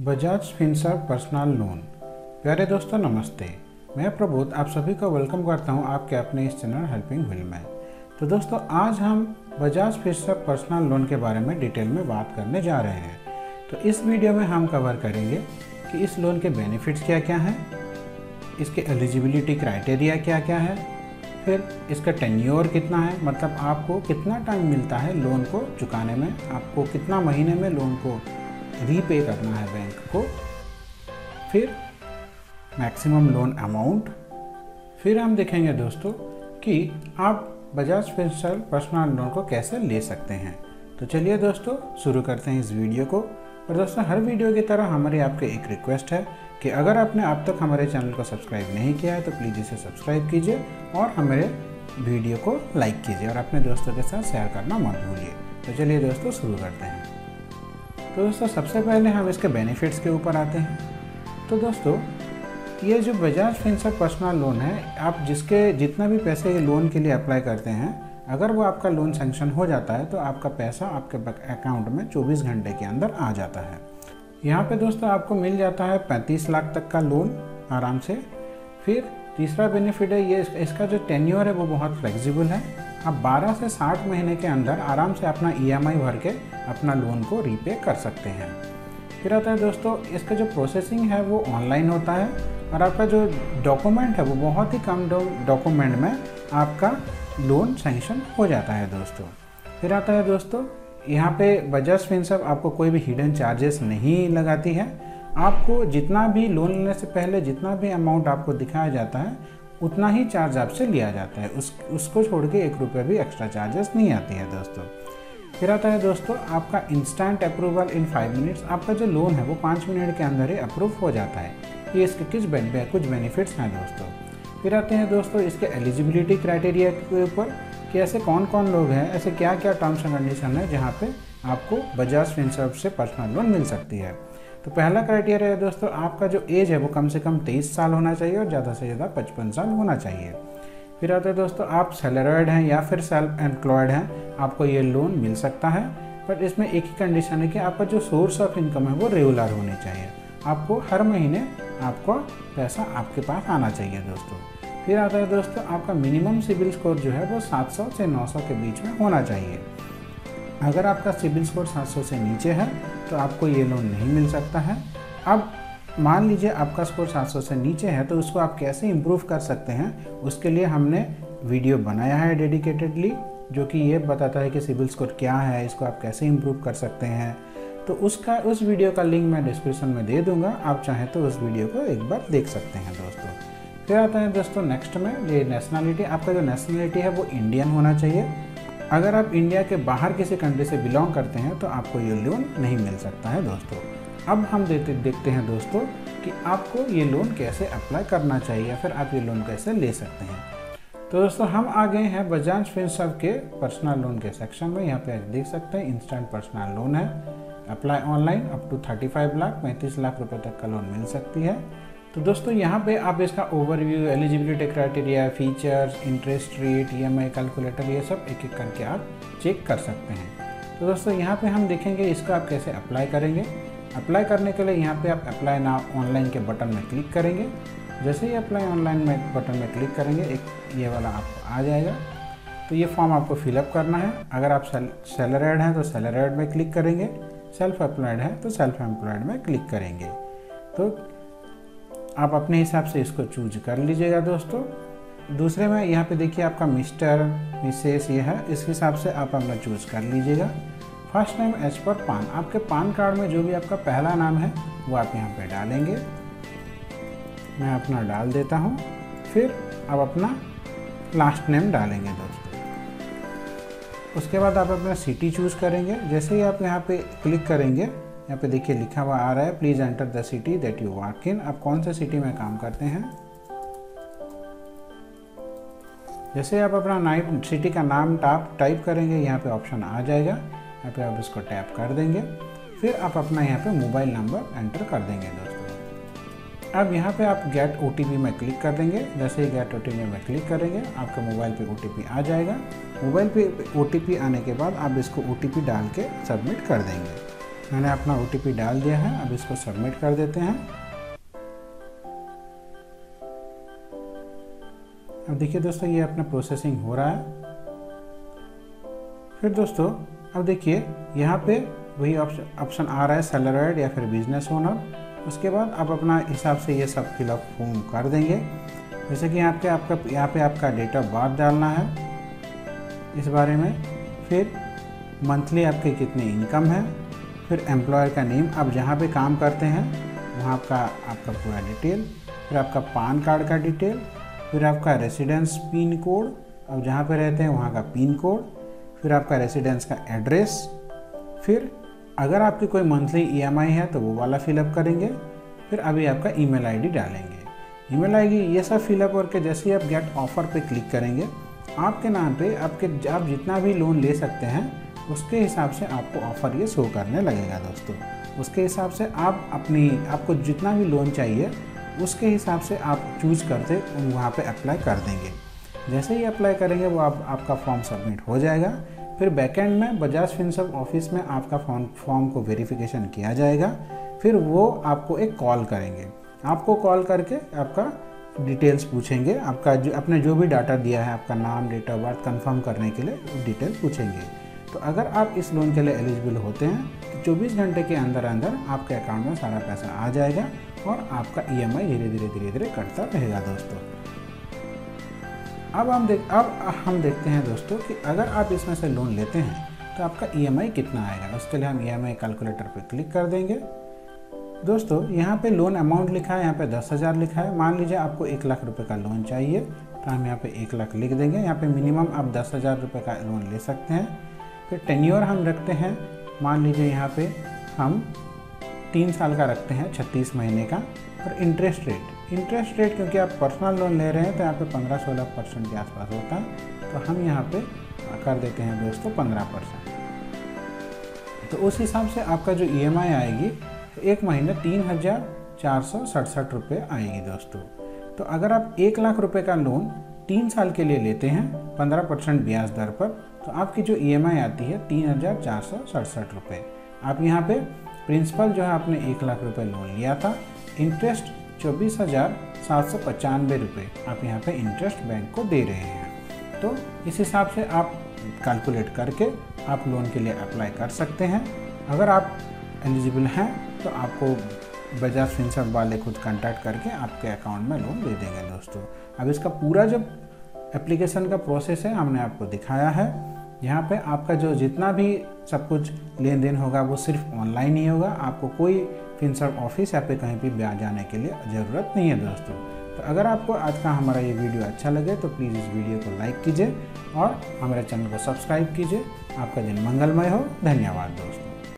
Bajaj Finserv personal loan. प्यारे दोस्तों नमस्ते, मैं प्रबोध आप सभी को वेलकम करता हूं आपके अपने इस चैनल हेल्पिंग व्हील में। तो दोस्तों आज हम बजाज फिनसर्व पर्सनल लोन के बारे में डिटेल में बात करने जा रहे हैं। तो इस वीडियो में हम कवर करेंगे कि इस लोन के बेनिफिट्स क्या क्या हैं, इसके एलिजिबिलिटी क्राइटेरिया क्या क्या है, फिर इसका टेन्योर कितना है, मतलब आपको कितना टाइम मिलता है लोन को चुकाने में, आपको कितना महीने में लोन को रीपे करना है बैंक को, फिर मैक्सिमम लोन अमाउंट, फिर हम देखेंगे दोस्तों कि आप बजाज फिनसर्व पर्सनल लोन को कैसे ले सकते हैं। तो चलिए दोस्तों शुरू करते हैं इस वीडियो को। और दोस्तों हर वीडियो की तरह हमारी आपके एक रिक्वेस्ट है कि अगर आपने अब तक हमारे चैनल को सब्सक्राइब नहीं किया है तो प्लीज़ इसे सब्सक्राइब कीजिए और हमारे वीडियो को लाइक कीजिए और अपने दोस्तों के साथ शेयर करना मत भूलिए। तो चलिए दोस्तों शुरू करते हैं। तो दोस्तों सबसे पहले हम इसके बेनिफिट्स के ऊपर आते हैं। तो दोस्तों ये जो बजाज फिनसर्व पर्सनल लोन है, आप जिसके जितना भी पैसे लोन के लिए अप्लाई करते हैं, अगर वो आपका लोन सैंक्शन हो जाता है तो आपका पैसा आपके अकाउंट में 24 घंटे के अंदर आ जाता है। यहाँ पे दोस्तों आपको मिल जाता है 35 लाख तक का लोन आराम से। फिर तीसरा बेनिफिट है ये इसका जो टेन्योर है वो बहुत फ्लेक्सिबल है। आप 12 से 60 महीने के अंदर आराम से अपना EMI भर के अपना लोन को रीपे कर सकते हैं। फिर आता है दोस्तों इसका जो प्रोसेसिंग है वो ऑनलाइन होता है और आपका जो डॉक्यूमेंट है वो बहुत ही कम डॉक्यूमेंट में आपका लोन सैंक्शन हो जाता है दोस्तों। फिर आता है दोस्तों यहाँ पे बजाज फिनसर्व आपको कोई भी हिडन चार्जेस नहीं लगाती है। आपको जितना भी लोन लेने से पहले जितना भी अमाउंट आपको दिखाया जाता है उतना ही चार्ज आपसे लिया जाता है, उसको छोड़ के 1 रुपये भी एक्स्ट्रा चार्जेस नहीं आती है दोस्तों। फिर आता है दोस्तों आपका इंस्टेंट अप्रूवल इन 5 मिनट्स। आपका जो लोन है वो 5 मिनट के अंदर ही अप्रूव हो जाता है। ये इसके कुछ बेनिफिट्स हैं दोस्तों। फिर आते हैं दोस्तों इसके एलिजिबिलिटी क्राइटेरिया के ऊपर कि ऐसे कौन कौन लोग हैं, ऐसे क्या क्या टर्म्स एंड कंडीशन है जहाँ पे आपको बजाज फिनसर्व से पर्सनल लोन मिल सकती है। तो पहला क्राइटेरिया है दोस्तों आपका जो एज है वो कम से कम 23 साल होना चाहिए और ज़्यादा से ज़्यादा 55 साल होना चाहिए। फिर आता है दोस्तों आप सैलरीड हैं या फिर सेल्फ एम्प्लॉयड हैं, आपको ये लोन मिल सकता है। बट इसमें एक ही कंडीशन है कि आपका जो सोर्स ऑफ इनकम है वो रेगुलर होनी चाहिए, आपको हर महीने आपको पैसा आपके पास आना चाहिए दोस्तों। फिर आता है दोस्तों आपका मिनिमम सिबिल स्कोर जो है वो 700 से 900 के बीच में होना चाहिए। अगर आपका सिबिल स्कोर 700 से नीचे है तो आपको ये लोन नहीं मिल सकता है। अब मान लीजिए आपका स्कोर 700 से नीचे है तो उसको आप कैसे इम्प्रूव कर सकते हैं, उसके लिए हमने वीडियो बनाया है डेडिकेटेडली जो कि ये बताता है कि सिबिल स्कोर क्या है, इसको आप कैसे इम्प्रूव कर सकते हैं। तो उस वीडियो का लिंक मैं डिस्क्रिप्शन में दे दूंगा, आप चाहें तो उस वीडियो को एक बार देख सकते हैं दोस्तों। फिर आता है दोस्तों नेक्स्ट में ये नेशनलिटी। आपका जो नेशनलिटी है वो इंडियन होना चाहिए। अगर आप इंडिया के बाहर किसी कंट्री से बिलोंग करते हैं तो आपको ये लोन नहीं मिल सकता है दोस्तों। अब हम देखते हैं दोस्तों कि आपको ये लोन कैसे अप्लाई करना चाहिए, फिर आप ये लोन कैसे ले सकते हैं। तो दोस्तों हम आ गए हैं बजाज फिनसर्व के पर्सनल लोन के सेक्शन में। यहाँ पे देख सकते हैं इंस्टेंट पर्सनल लोन है, apply online up to 35 lakh 35 lakh रुपए तक का लोन मिल सकती है। तो दोस्तों यहाँ पे आप इसका overview, eligibility criteria, features, interest rate, EMI calculator, ये सब एक एक करके आप चेक कर सकते हैं। तो दोस्तों यहाँ पे हम देखेंगे इसका आप कैसे अप्लाई करेंगे। अप्लाई करने के लिए यहाँ पे आप अप्लाई नाउ ऑनलाइन के बटन में क्लिक करेंगे। जैसे ही अप्लाई ऑनलाइन में बटन में क्लिक करेंगे एक ये वाला आपको आ जाएगा। तो ये फॉर्म आपको फिलअप करना है। अगर आप सैलरीड हैं तो सैलरीड में क्लिक करेंगे, सेल्फ एम्प्लॉयड है तो सेल्फ एम्प्लॉयड में क्लिक करेंगे। तो आप अपने हिसाब से इसको चूज कर लीजिएगा दोस्तों। दूसरे में यहाँ पे देखिए आपका मिस्टर मिसेस ये है, इस हिसाब से आप अपना चूज कर लीजिएगा। फर्स्ट नेम एज पर पान, आपके पान कार्ड में जो भी आपका पहला नाम है वो आप यहाँ पे डालेंगे। मैं अपना डाल देता हूँ। फिर आप अपना लास्ट नेम डालेंगे दोस्तों। उसके बाद आप अपना सिटी चूज करेंगे। जैसे ही आप यहाँ पे क्लिक करेंगे, यहाँ पे देखिए लिखा हुआ आ रहा है please enter the city that you work in. आप कौन से सिटी में काम करते हैं। जैसे आप अपना सिटी का नाम टाइप करेंगे, यहाँ पे ऑप्शन आ जाएगा, यहाँ पे आप इसको टैप कर देंगे। फिर आप अपना यहाँ पे मोबाइल नंबर एंटर कर देंगे दोस्तों। अब यहाँ पे आप गेट OTP में क्लिक कर देंगे। जैसे ही गेट OTP में क्लिक करेंगे आपके मोबाइल पे OTP आ जाएगा। मोबाइल पे OTP आने के बाद आप इसको OTP डाल के सबमिट कर देंगे। मैंने अपना OTP डाल दिया है, अब इसको सबमिट कर देते हैं। अब देखिए दोस्तों, ये अपना प्रोसेसिंग हो रहा है। फिर दोस्तों अब देखिए यहाँ पे वही ऑप्शन आ रहा है, सैलरीड या फिर बिजनेस ओनर। उसके बाद आप अपना हिसाब से ये सब फिलअप फॉर्म कर देंगे। जैसे कि यहाँ पे आपका डेट ऑफ बर्थ डालना है इस बारे में, फिर मंथली आपके कितनी इनकम है, फिर एम्प्लॉयर का नेम, आप जहाँ पे काम करते हैं वहाँ का आपका पूरा डिटेल, फिर आपका पान कार्ड का डिटेल, फिर आपका रेसिडेंस पिन कोड, अब जहाँ पे रहते हैं वहाँ का पिन कोड, फिर आपका रेसिडेंस का एड्रेस, फिर अगर आपकी कोई मंथली EMI है तो वो वाला फिलअप करेंगे, फिर अभी आपका ईमेल आईडी डालेंगे। ईमेल आईडी ये सब फिलअप करके जैसे ही आप गेट ऑफर पे क्लिक करेंगे, आपके नाम पे आप जितना भी लोन ले सकते हैं उसके हिसाब से आपको ऑफ़र ये शो करने लगेगा दोस्तों। उसके हिसाब से आपको जितना भी लोन चाहिए उसके हिसाब से आप चूज़ करते वहाँ पे अप्लाई कर देंगे। जैसे ही अप्लाई करेंगे वो आपका फॉर्म सबमिट हो जाएगा। फिर बैकएंड में बजाज फिनसर्व ऑफिस में आपका फॉर्म को वेरिफिकेशन किया जाएगा। फिर वो आपको एक कॉल करेंगे, आपको कॉल करके आपका डिटेल्स पूछेंगे, आपने जो भी डाटा दिया है, आपका नाम, डेट ऑफ बर्थ कंफर्म करने के लिए डिटेल पूछेंगे। तो अगर आप इस लोन के लिए एलिजिबल होते हैं तो 24 घंटे के अंदर आपके अकाउंट में सारा पैसा आ जाएगा और आपका EMI धीरे धीरे कटता रहेगा दोस्तों। अब हम देखते हैं दोस्तों कि अगर आप इसमें से लोन लेते हैं तो आपका EMI कितना आएगा। उसके लिए हम EMI कैलकुलेटर पर क्लिक कर देंगे। दोस्तों यहाँ पे लोन अमाउंट लिखा है, यहाँ पे 10,000 लिखा है। मान लीजिए आपको 1 लाख रुपए का लोन चाहिए तो हम यहाँ पे 1 लाख लिख देंगे। यहाँ पे मिनिमम आप 10,000 रुपये का लोन ले सकते हैं। फिर टेन्योर हम रखते हैं, मान लीजिए यहाँ पे हम 3 साल का रखते हैं, 36 महीने का। और इंटरेस्ट रेट क्योंकि आप पर्सनल लोन ले रहे हैं तो यहाँ पे 15-16% के आसपास होता है, तो हम यहाँ पे कर देते हैं दोस्तों 15%। तो उस हिसाब से आपका जो EMI आएगी एक महीने 3,467 रुपये आएगी दोस्तों। तो अगर आप 1 लाख रुपए का लोन 3 साल के लिए लेते हैं 15% ब्याज दर पर, तो आपकी जो EMI आती है 3,467 रुपये। आप यहाँ पे प्रिंसिपल जो है आपने 1 लाख रुपए लोन लिया था, इंटरेस्ट 24,795 रुपये आप यहाँ पे इंटरेस्ट बैंक को दे रहे हैं। तो इस हिसाब से आप कैलकुलेट करके आप लोन के लिए अप्लाई कर सकते हैं। अगर आप एलिजिबल हैं तो आपको बजाज फिनसर्व वाले खुद कांटेक्ट करके आपके अकाउंट में लोन दे देंगे दोस्तों। अब इसका पूरा जो एप्लीकेशन का प्रोसेस है हमने आपको दिखाया है। यहाँ पे आपका जो जितना भी सब कुछ लेन देन होगा वो सिर्फ ऑनलाइन ही होगा, आपको कोई फिनसर्व ऑफिस या पे कहीं भी जाने के लिए ज़रूरत नहीं है दोस्तों। तो अगर आपको आज का हमारा ये वीडियो अच्छा लगे तो प्लीज़ इस वीडियो को लाइक कीजिए और हमारे चैनल को सब्सक्राइब कीजिए। आपका दिन मंगलमय हो। धन्यवाद दोस्तों।